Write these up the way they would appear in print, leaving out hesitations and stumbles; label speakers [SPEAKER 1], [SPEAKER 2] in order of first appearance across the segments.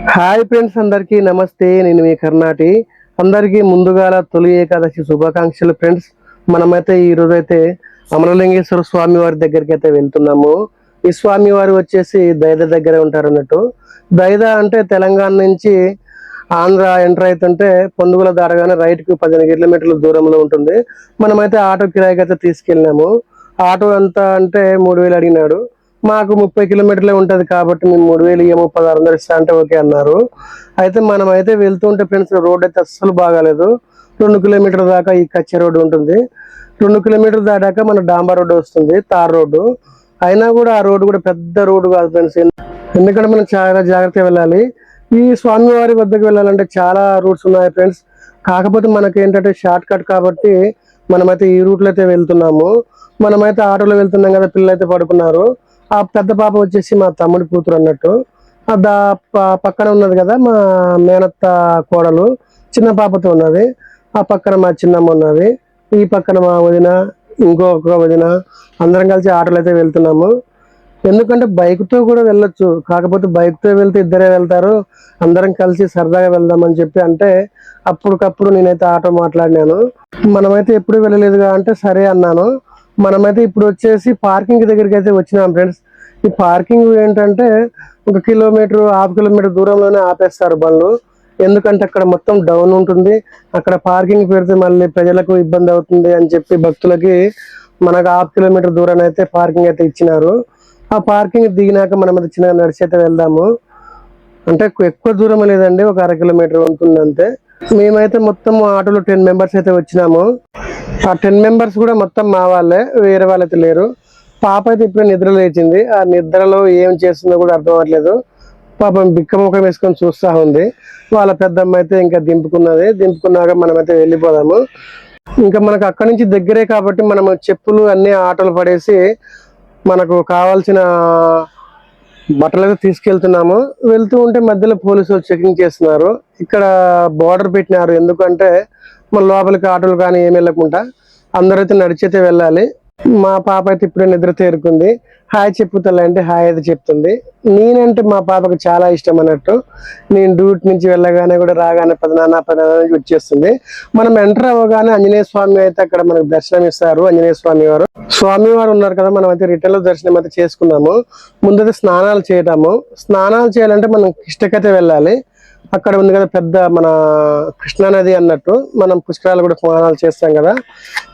[SPEAKER 1] Hi friends, అందరికీ నమస్తే. నేను మీ కర్ణాటి. అందరికీ ముందుగాల తొలి ఏకాదశి శుభాకాంక్షలు ఫ్రెండ్స్. మనమైతే ఈ రోజు అయితే అమరలింగేశ్వర స్వామి వారి దగ్గరికి అయితే వెళ్తున్నాము. ఈ స్వామి వారు వచ్చేసి దైద దగ్గర ఉంటారు అన్నట్టు. దైద అంటే తెలంగాణ నుంచి ఆంధ్ర ఎంటర్ అవుతుంటే పొందుగుల దాటగానే రైట్ కు 15 కిలోమీటర్ల దూరంలో ఉంటుంది. మనమైతే ఆటో కిరాయికి అయితే తీసుకెళ్ళినాము. ఆటో ఎంత అంటే 3,000 అడిగినాడు. మాకు 30 కిలోమీటర్లే ఉంటది కాబట్టి మేము 3,000 ఏమో 1,600 ఇస్తా అంటే ఓకే అన్నారు. అయితే మనం అయితే వెళ్తుంటే ఫ్రెండ్స్ రోడ్ అయితే అస్సలు బాగాలేదు. 2 కిలోమీటర్ దాకా ఈ కచ్చే రోడ్డు ఉంటుంది. 2 కిలోమీటర్ దాటాక మన డాంబర్ రోడ్డు వస్తుంది, తార్ రోడ్డు. అయినా కూడా ఆ రోడ్డు కూడా పెద్ద రోడ్డు కాదు ఫ్రెండ్స్. ఎందుకంటే మనం చాలా జాగ్రత్తగా వెళ్ళాలి. ఈ స్వామివారి వద్దకు వెళ్ళాలంటే చాలా రూట్స్ ఉన్నాయి ఫ్రెండ్స్. కాకపోతే మనకి ఏంటంటే షార్ట్ కట్ కాబట్టి మనమైతే ఈ రూట్లో అయితే వెళ్తున్నాము. మనమైతే ఆటోలో వెళ్తున్నాం కదా, పిల్లలు అయితే పడుకున్నారు. ఆ పెద్ద పాప వచ్చేసి మా తమ్ముడి కూతురు అన్నట్టు. పక్కన ఉన్నది కదా మా మేనత్త కోడలు, చిన్న పాపతో ఉన్నది. ఆ పక్కన మా చిన్నమ్మ ఉన్నది. ఈ పక్కన మా వదిన, ఇంకొక వదిన, అందరం కలిసి ఆటోలో అయితే వెళ్తున్నాము. ఎందుకంటే బైక్ తో కూడా వెళ్ళొచ్చు, కాకపోతే బైక్ తో వెళ్తే ఇద్దరే వెళ్తారు. అందరం కలిసి సరదాగా వెళ్దామని చెప్పి అంటే అప్పటికప్పుడు నేనైతే ఆటో మాట్లాడినాను. మనమైతే ఎప్పుడు వెళ్ళలేదుగా అంటే సరే అన్నాను. మనమైతే ఇప్పుడు వచ్చేసి పార్కింగ్ దగ్గరికి అయితే వచ్చినాం ఫ్రెండ్స్. ఈ పార్కింగ్ ఏంటంటే 1 కిలోమీటర్, హాఫ్ కిలోమీటర్ దూరంలోనే ఆపేస్తారు బండ్లు. ఎందుకంటే అక్కడ మొత్తం డౌన్ ఉంటుంది. అక్కడ పార్కింగ్ పెడితే మళ్ళీ ప్రజలకు ఇబ్బంది అవుతుంది అని చెప్పి భక్తులకి మనకు హాఫ్ కిలోమీటర్ దూరాన్ని అయితే పార్కింగ్ అయితే ఇచ్చినారు. ఆ పార్కింగ్ దిగినాక మనం అయితే చిన్నగా నడిచి అయితే వెళ్దాము. అంటే ఎక్కువ దూరం లేదండి, ఒక 1/2 కిలోమీటర్ ఉంటుంది అంతే. మేమైతే మొత్తం ఆటోలో 10 మెంబర్స్ అయితే వచ్చినాము. ఆ 10 మెంబర్స్ కూడా మొత్తం మా వాళ్ళే, వేరే వాళ్ళైతే లేరు. పాప అయితే ఇప్పుడే నిద్ర లేచింది. ఆ నిద్రలో ఏం చేస్తుందో కూడా అర్థం అవ్వట్లేదు. పాపం బిక్క ముఖం వేసుకొని చూస్తా ఉంది. వాళ్ళ పెద్దమ్మ అయితే ఇంకా దింపుకున్నది. దింపుకున్నాక మనమైతే వెళ్ళిపోదాము. ఇంకా మనకు అక్కడి నుంచి దగ్గరే కాబట్టి మనం చెప్పులు అన్ని ఆటోలు పడేసి మనకు కావాల్సిన బట్టలు అయితే తీసుకెళ్తున్నాము. వెళ్తూ ఉంటే మధ్యలో పోలీసులు చెకింగ్ చేస్తున్నారు. ఇక్కడ బోర్డర్ పెట్టినారు. ఎందుకంటే మన లోపలికి ఆటోలు కానీ ఏమి వెళ్ళకుండా అందరైతే నడిచైతే వెళ్ళాలి. మా పాప అయితే ఇప్పుడే నిద్ర తేరుకుంది. హాయ్ చెప్పుతలే అంటే హాయ్ అయితే చెప్తుంది. నేనంటే మా పాపకు చాలా ఇష్టం అన్నట్టు. నేను డ్యూటీ నుంచి వెళ్ళగానే కూడా రాగానే పదనాన్న వచ్చేస్తుంది. మనం ఎంటర్ అవ్వగానే ఆంజనేయ స్వామి అయితే అక్కడ మనకు దర్శనం ఇస్తారు. ఆంజనేయ స్వామి వారు ఉన్నారు కదా. మనం అయితే రిటర్న్ లో దర్శనం అయితే చేసుకున్నాము. ముందైతే స్నానాలు చేయటము. స్నానాలు చేయాలంటే మనం కిష్టకైతే వెళ్ళాలి. అక్కడ ఉంది కదా పెద్ద మన కృష్ణా నది అన్నట్టు. మనం పుష్కరాలు కూడా స్నానాలు చేస్తాం కదా,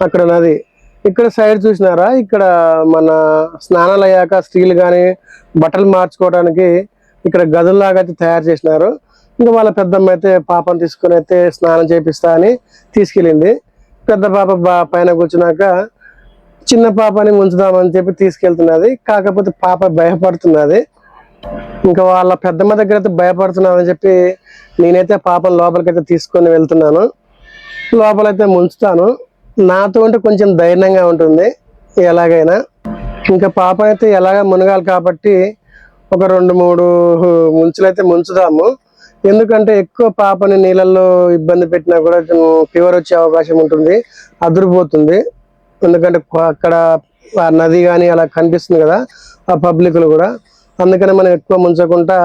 [SPEAKER 1] అక్కడ నది. ఇక్కడ సైడ్ చూసినారా, ఇక్కడ మన స్నానాలు అయ్యాక స్త్రీలు కానీ బట్టలు మార్చుకోవడానికి ఇక్కడ గదుల్లాగా అయితే తయారు చేసినారు. ఇంకా వాళ్ళ పెద్దమ్మ అయితే పాపను తీసుకుని అయితే స్నానం చేపిస్తా అని తీసుకెళ్ళింది. పెద్ద పాప పైన కూర్చున్నాక చిన్న పాపని ఉంచుదామని చెప్పి తీసుకెళ్తున్నది. కాకపోతే పాప భయపడుతున్నది. ఇంకా వాళ్ళ పెద్దమ్మ దగ్గర అయితే భయపడుతున్నదని చెప్పి నేనైతే పాపను లోపలికైతే తీసుకొని వెళ్తున్నాను. లోపలైతే ముంచుతాను. నాతో ఉంటే కొంచెం ధైర్యంగా ఉంటుంది ఎలాగైనా. ఇంకా పాప అయితే ఎలాగ మునగాలి కాబట్టి ఒక 2-3 ముంచులు అయితే ముంచుదాము. ఎందుకంటే ఎక్కువ పాపని నీళ్ళల్లో ఇబ్బంది పెట్టినా కూడా ఫీవర్ వచ్చే అవకాశం ఉంటుంది, అదురుపోతుంది. ఎందుకంటే అక్కడ ఆ నది కానీ అలా కనిపిస్తుంది కదా ఆ పబ్లిక్లు కూడా. అందుకని మనం ఎక్కువ ముంచకుండా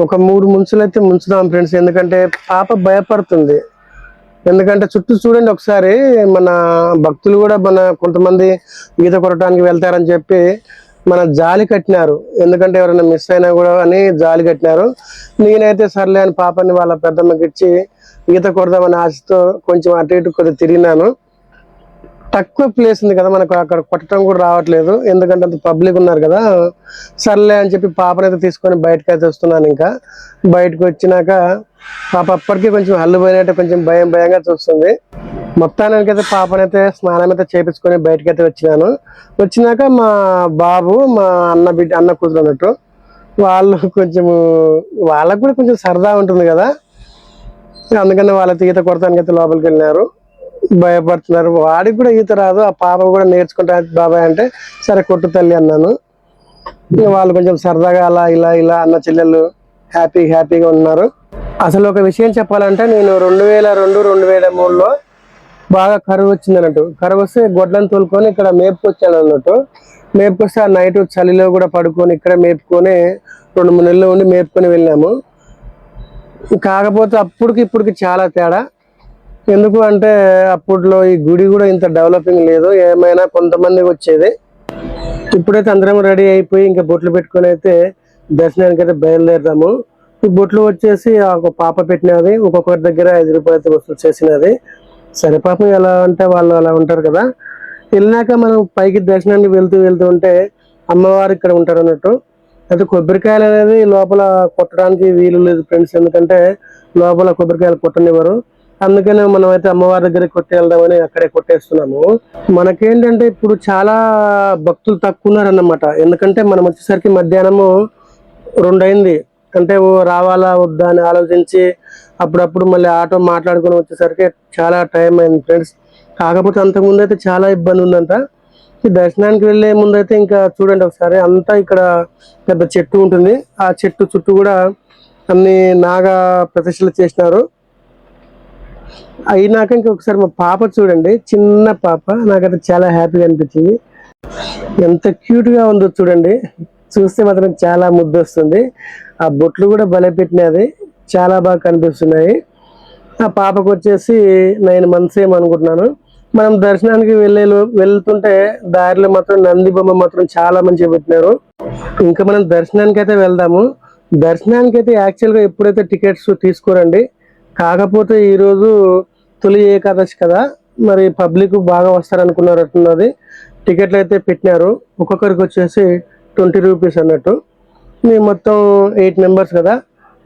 [SPEAKER 1] ఒక 3 ముంచులు అయితే ముంచుదాం ఫ్రెండ్స్. ఎందుకంటే పాప భయపడుతుంది. ఎందుకంటే చుట్టూ చూడండి ఒకసారి, మన భక్తులు కూడా మన కొంతమంది ఈత కొట్టడానికి వెళ్తారని చెప్పి మన జాలి కట్టినారు. ఎందుకంటే ఎవరైనా మిస్ అయినా కూడా అని జాలి కట్టినారు. నేనైతే సర్లే అని పాపని వాళ్ళ పెద్దమ్మకి ఇచ్చి ఈత కొడదామని ఆశతో కొంచెం అటు ఇటు కొద్దిగా తిరిగినాను. తక్కువ ప్లేస్ ఉంది కదా మనకు, అక్కడ కొట్టడం కూడా రావట్లేదు. ఎందుకంటే అంత పబ్లిక్ ఉన్నారు కదా. సర్లే అని చెప్పి పాపనైతే తీసుకొని బయటకు అయితే వస్తున్నాను. ఇంకా బయటకు వచ్చినాక పాప అప్పటికీ కొంచెం హల్లుపోయినట్టు కొంచెం భయంగా చూస్తుంది. మొత్తానికైతే పాపనైతే స్నానం అయితే చేపించుకొని బయటకైతే వచ్చినాక మా బాబు, మా అన్న కూతురు అన్నట్టు, వాళ్ళు కొంచెము వాళ్ళకు కూడా కొంచెం సరదా ఉంటుంది కదా. అందుకని వాళ్ళతో ఈత కొడతానికైతే లోపలికి వెళ్ళినారు. భయపడుతున్నారు. వాడికి కూడా ఈత రాదు. ఆ పాప కూడా నేర్చుకుంటా బాబాయ్ అంటే సరే కొట్టు తల్లి అన్నాను. వాళ్ళు కొంచెం సరదాగా అలా ఇలా అన్న చెల్లెళ్ళు హ్యాపీగా ఉన్నారు. అసలు ఒక విషయం చెప్పాలంటే నేను 2002-2003లో బాగా కరువు వచ్చింది అన్నట్టు. కరువు వస్తే గొడ్లను తోలుకొని ఇక్కడ మేపుకొచ్చాను అన్నట్టు. మేపుకొస్తే ఆ నైట్ చలిలో కూడా పడుకొని ఇక్కడ మేపుకొని 2-3 నెలలు ఉండి మేపుకొని వెళ్ళాము. కాకపోతే అప్పటికి ఇప్పటికి చాలా తేడా. ఎందుకు అంటే అప్పట్లో ఈ గుడి కూడా ఇంత డెవలపింగ్ లేదు, ఏమైనా కొంతమందికి వచ్చేది. ఇప్పుడైతే అందరం రెడీ అయిపోయి ఇంకా బొట్లు పెట్టుకొని అయితే దర్శనానికి అయితే బయలుదేరుతాము. ఈ బొట్లు వచ్చేసి ఒక పాప పెట్టినది, ఒక్కొక్కరి దగ్గర 5 రూపాయలతో వసూలు చేసినది. సరే పాపం ఎలా అంటే వాళ్ళు అలా ఉంటారు కదా. వెళ్ళినాక మనం పైకి దర్శనానికి వెళ్తూ వెళ్తూ ఉంటే అమ్మవారు ఇక్కడ ఉంటారు అన్నట్టు. అయితే కొబ్బరికాయలు అనేది లోపల కొట్టడానికి వీలు లేదు ఫ్రెండ్స్, ఎందుకంటే లోపల కొబ్బరికాయలు కొట్టనివ్వరు. అందుకనే మనం అయితే అమ్మవారి దగ్గరికి కొట్టి వెళ్దామని అక్కడే కొట్టేస్తున్నాము. మనకేంటంటే ఇప్పుడు చాలా భక్తులు తక్కువ ఉన్నారన్నమాట. ఎందుకంటే మనం వచ్చేసరికి మధ్యాహ్నము 2 అయింది. అంటే రావాలా వద్దా అని ఆలోచించి అప్పుడప్పుడు మళ్ళీ ఆటో మాట్లాడుకొని వచ్చేసరికి చాలా టైం అయింది ఫ్రెండ్స్. కాకపోతే అంతకుముందు అయితే చాలా ఇబ్బంది ఉందంట. ఈ దర్శనానికి వెళ్ళే ముందు అయితే ఇంకా చూడండి ఒకసారి, అంతా ఇక్కడ పెద్ద చెట్టు ఉంటుంది. ఆ చెట్టు చుట్టూ కూడా అన్ని నాగా ప్రతిష్టలు చేసినారు. అయినాక ఇంకొకసారి మా పాప చూడండి, చిన్న పాప, నాకైతే చాలా హ్యాపీగా అనిపించింది. ఎంత క్యూట్ గా ఉందో చూడండి, చూస్తే మాత్రం చాలా ముద్దు వస్తుంది. ఆ బొట్లు కూడా భలే పెట్టినది, చాలా బాగా కనిపిస్తున్నాయి. ఆ పాపకు వచ్చేసి 9 months ఏమనుకుంటున్నాను. మనం దర్శనానికి వెళ్తుంటే దారిలో మాత్రం నంది బొమ్మ మాత్రం చాలా మంచిగా పెట్టినారు. ఇంకా మనం దర్శనానికి అయితే వెళ్దాము. దర్శనానికి అయితే యాక్చువల్గా ఎప్పుడైతే టికెట్స్ తీసుకోరండి. కాకపోతే ఈరోజు తొలి ఏకాదశి కదా, మరి పబ్లిక్ బాగా వస్తారనుకున్నది. టికెట్లు అయితే పెట్టినారు. ఒక్కొక్కరికి వచ్చేసి 20 రూపీస్ అన్నట్టు. మేము మొత్తం 8 members కదా,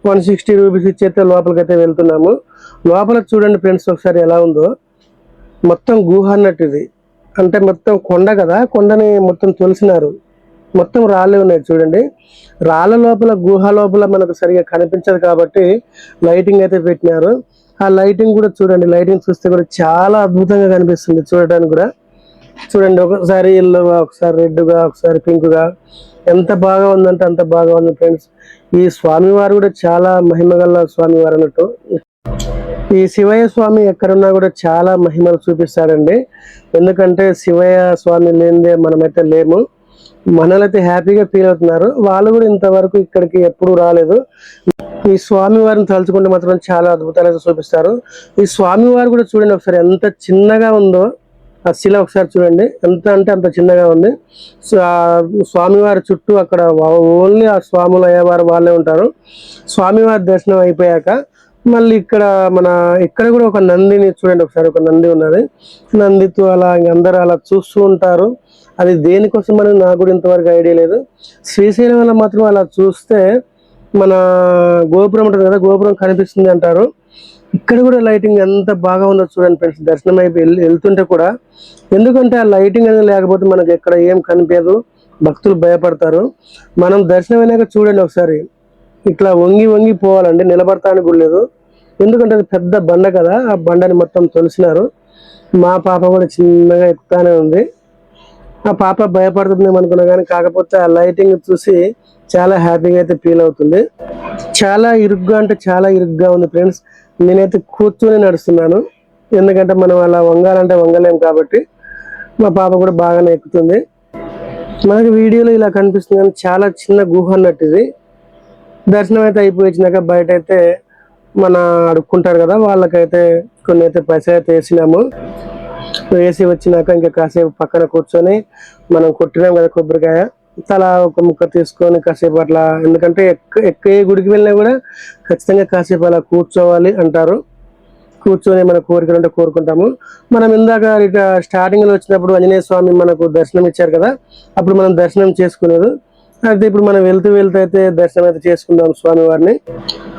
[SPEAKER 1] 160 రూపీస్ ఇచ్చేస్తే లోపలికి అయితే వెళ్తున్నాము. లోపల చూడండి ఫ్రెండ్స్ ఒకసారి ఎలా ఉందో. మొత్తం గుహ అన్నట్టు ఇది, అంటే మొత్తం కొండ కదా, కొండని మొత్తం తొలిసినారు. మొత్తం రాళ్ళే ఉన్నాయి చూడండి. రాళ్ళ లోపల గుహ లోపల మనకు సరిగా కనిపించదు కాబట్టి లైటింగ్ అయితే పెట్టినారు. ఆ లైటింగ్ కూడా చూడండి, లైటింగ్ చూస్తే కూడా చాలా అద్భుతంగా కనిపిస్తుంది చూడటానికి కూడా. చూడండి, ఒకసారి ఎల్లోగా, ఒకసారి రెడ్గా, ఒకసారి పింక్గా, ఎంత బాగా ఉందంటే అంత బాగా ఉంది ఫ్రెండ్స్. ఈ స్వామివారు కూడా చాలా మహిమగల స్వామివారు అన్నట్టు. ఈ శివయ్య స్వామి ఎక్కడున్నా కూడా చాలా మహిమలు చూపిస్తాడండి. ఎందుకంటే శివయ్య స్వామి లేనిదే మనమైతే లేము. మనలైతే హ్యాపీగా ఫీల్ అవుతున్నారు. వాళ్ళు కూడా ఇంతవరకు ఇక్కడికి ఎప్పుడు రాలేదు. ఈ స్వామి వారిని తలుచుకుంటే మాత్రం చాలా అద్భుతాలు చూపిస్తారు. ఈ స్వామి వారు కూడా చూడండి ఒకసారి ఎంత చిన్నగా ఉందో. ఆ శిల ఒకసారి చూడండి, ఎంత అంటే అంత చిన్నగా ఉంది. స్వామివారి చుట్టూ అక్కడ ఓన్లీ ఆ స్వాములు అయ్యేవారు వాళ్ళే ఉంటారు. స్వామివారి దర్శనం అయిపోయాక మళ్ళీ ఇక్కడ కూడా ఒక నందిని చూడండి ఒకసారి, ఒక నంది ఉన్నది. నందితో అలా అందరూ అలా చూస్తూ ఉంటారు. అది దేనికోసం అని నాకు కూడా ఇంతవరకు ఐడియా లేదు. శ్రీశైలం వల్ల మాత్రం అలా చూస్తే మన గోపురం ఉంటుంది కదా, గోపురం కనిపిస్తుంది అంటారు. ఇక్కడ కూడా లైటింగ్ ఎంత బాగా ఉందో చూడండి ఫ్రెండ్స్. దర్శనం అయిపోయి వెళ్తుంటే కూడా, ఎందుకంటే ఆ లైటింగ్ అనేది లేకపోతే మనకి ఎక్కడ ఏం కనిపించదు, భక్తులు భయపడతారు. మనం దర్శనం అయినాక చూడండి ఒకసారి, ఇట్లా వంగి వంగి పోవాలండి, నిలబడతానికి కూడా లేదు. ఎందుకంటే అది పెద్ద బండ కదా, ఆ బండని మొత్తం తొలిసినారు. మా పాప కూడా చిన్నగా ఎక్కుతానే ఉంది. ఆ పాప భయపడుతుందేమో అనుకున్నా కానీ, కాకపోతే ఆ లైటింగ్ చూసి చాలా హ్యాపీగా అయితే ఫీల్ అవుతుంది. చాలా ఇరుగ్గా అంటే చాలా ఇరుగ్గా ఉంది ఫ్రెండ్స్. నేనైతే కూర్చొని నడుస్తున్నాను, ఎందుకంటే మనం అలా వంగాలంటే వంగలేం కాబట్టి. మా పాప కూడా బాగానే ఎక్కుతుంది. మనకి వీడియోలో ఇలా కనిపిస్తుంది కానీ చాలా చిన్న గుహ అన్నట్టు ఇది. దర్శనం అయితే అయిపోయినాక బయట అయితే మన అడుక్కుంటారు కదా, వాళ్ళకైతే కొన్ని అయితే పైసలు అయితే వేసినాము. వేసి వచ్చినాక ఇంకా కాసేపు పక్కన కూర్చొని మనం కొట్టినాం కదా కొబ్బరికాయ, తలా ఒక ముక్క తీసుకొని కాసేపు అట్లా, ఎందుకంటే ఏ గుడికి వెళ్ళినా కూడా ఖచ్చితంగా కాసేపు అలా కూర్చోవాలి అంటారు. కూర్చొని మన కోరికలు ఉంటే కోరుకుంటాము. మనం ఇందాక స్టార్టింగ్ లో వచ్చినప్పుడు ఆంజనేయ స్వామి మనకు దర్శనం ఇచ్చారు కదా, అప్పుడు మనం దర్శనం చేసుకునేది. అయితే ఇప్పుడు మనం వెళ్తూ అయితే దర్శనం అయితే చేసుకుందాం స్వామి వారిని.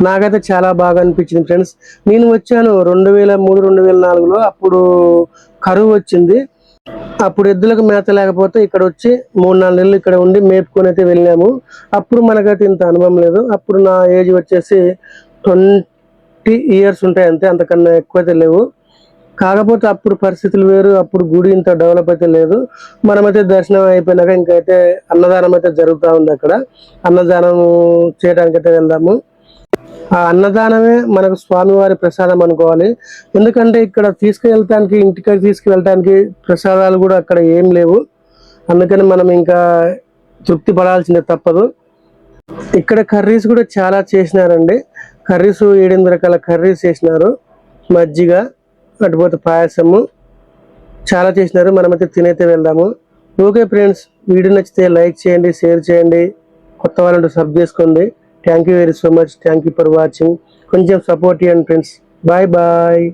[SPEAKER 1] నాకైతే చాలా బాగా అనిపించింది ఫ్రెండ్స్. నేను వచ్చాను 2003, 2004లో, అప్పుడు కరువు వచ్చింది. అప్పుడు ఎద్దులకు మేత లేకపోతే ఇక్కడ వచ్చి 3-4 నెలలు ఇక్కడ ఉండి మేపుకొని అయితే వెళ్ళాము. అప్పుడు మనకైతే ఇంత అనుభవం లేదు. అప్పుడు నా ఏజ్ వచ్చేసి 20 years ఉంటాయి అంతే, అంతకన్నా ఎక్కువైతే లేవు. కాకపోతే అప్పుడు పరిస్థితులు వేరు, అప్పుడు గుడి ఇంత డెవలప్ అయితే లేదు. మనమైతే దర్శనం అయిపోయినాక ఇంకైతే అన్నదానం అయితే జరుగుతూ ఉంది. అక్కడ అన్నదానం చేయడానికి అయితే వెళ్దాము. ఆ అన్నదానమే మనకు స్వామివారి ప్రసాదం అనుకోవాలి. ఎందుకంటే ఇక్కడ తీసుకువెళ్ళటానికి, ఇంటికి తీసుకువెళ్ళటానికి ప్రసాదాలు కూడా అక్కడ ఏం లేవు. అందుకని మనం ఇంకా తృప్తి పడాల్సిందే, తప్పదు. ఇక్కడ కర్రీస్ కూడా చాలా చేసినారండి. కర్రీస్ 7-8 రకాల కర్రీస్ చేసినారు, మజ్జిగ, అటుపోతే పాయసము, చాలా చేసినారు. మనమైతే తినైతే వెళ్దాము. ఓకే ఫ్రెండ్స్, వీడియో నచ్చితే లైక్ చేయండి, షేర్ చేయండి, కొత్త వాళ్ళంటూ సబ్ చేసుకోండి. Thank you very so much. Thank you for watching. కొంచెం సపోర్ట్ ఇవ్వండి ఫ్రెండ్స్. Bye bye.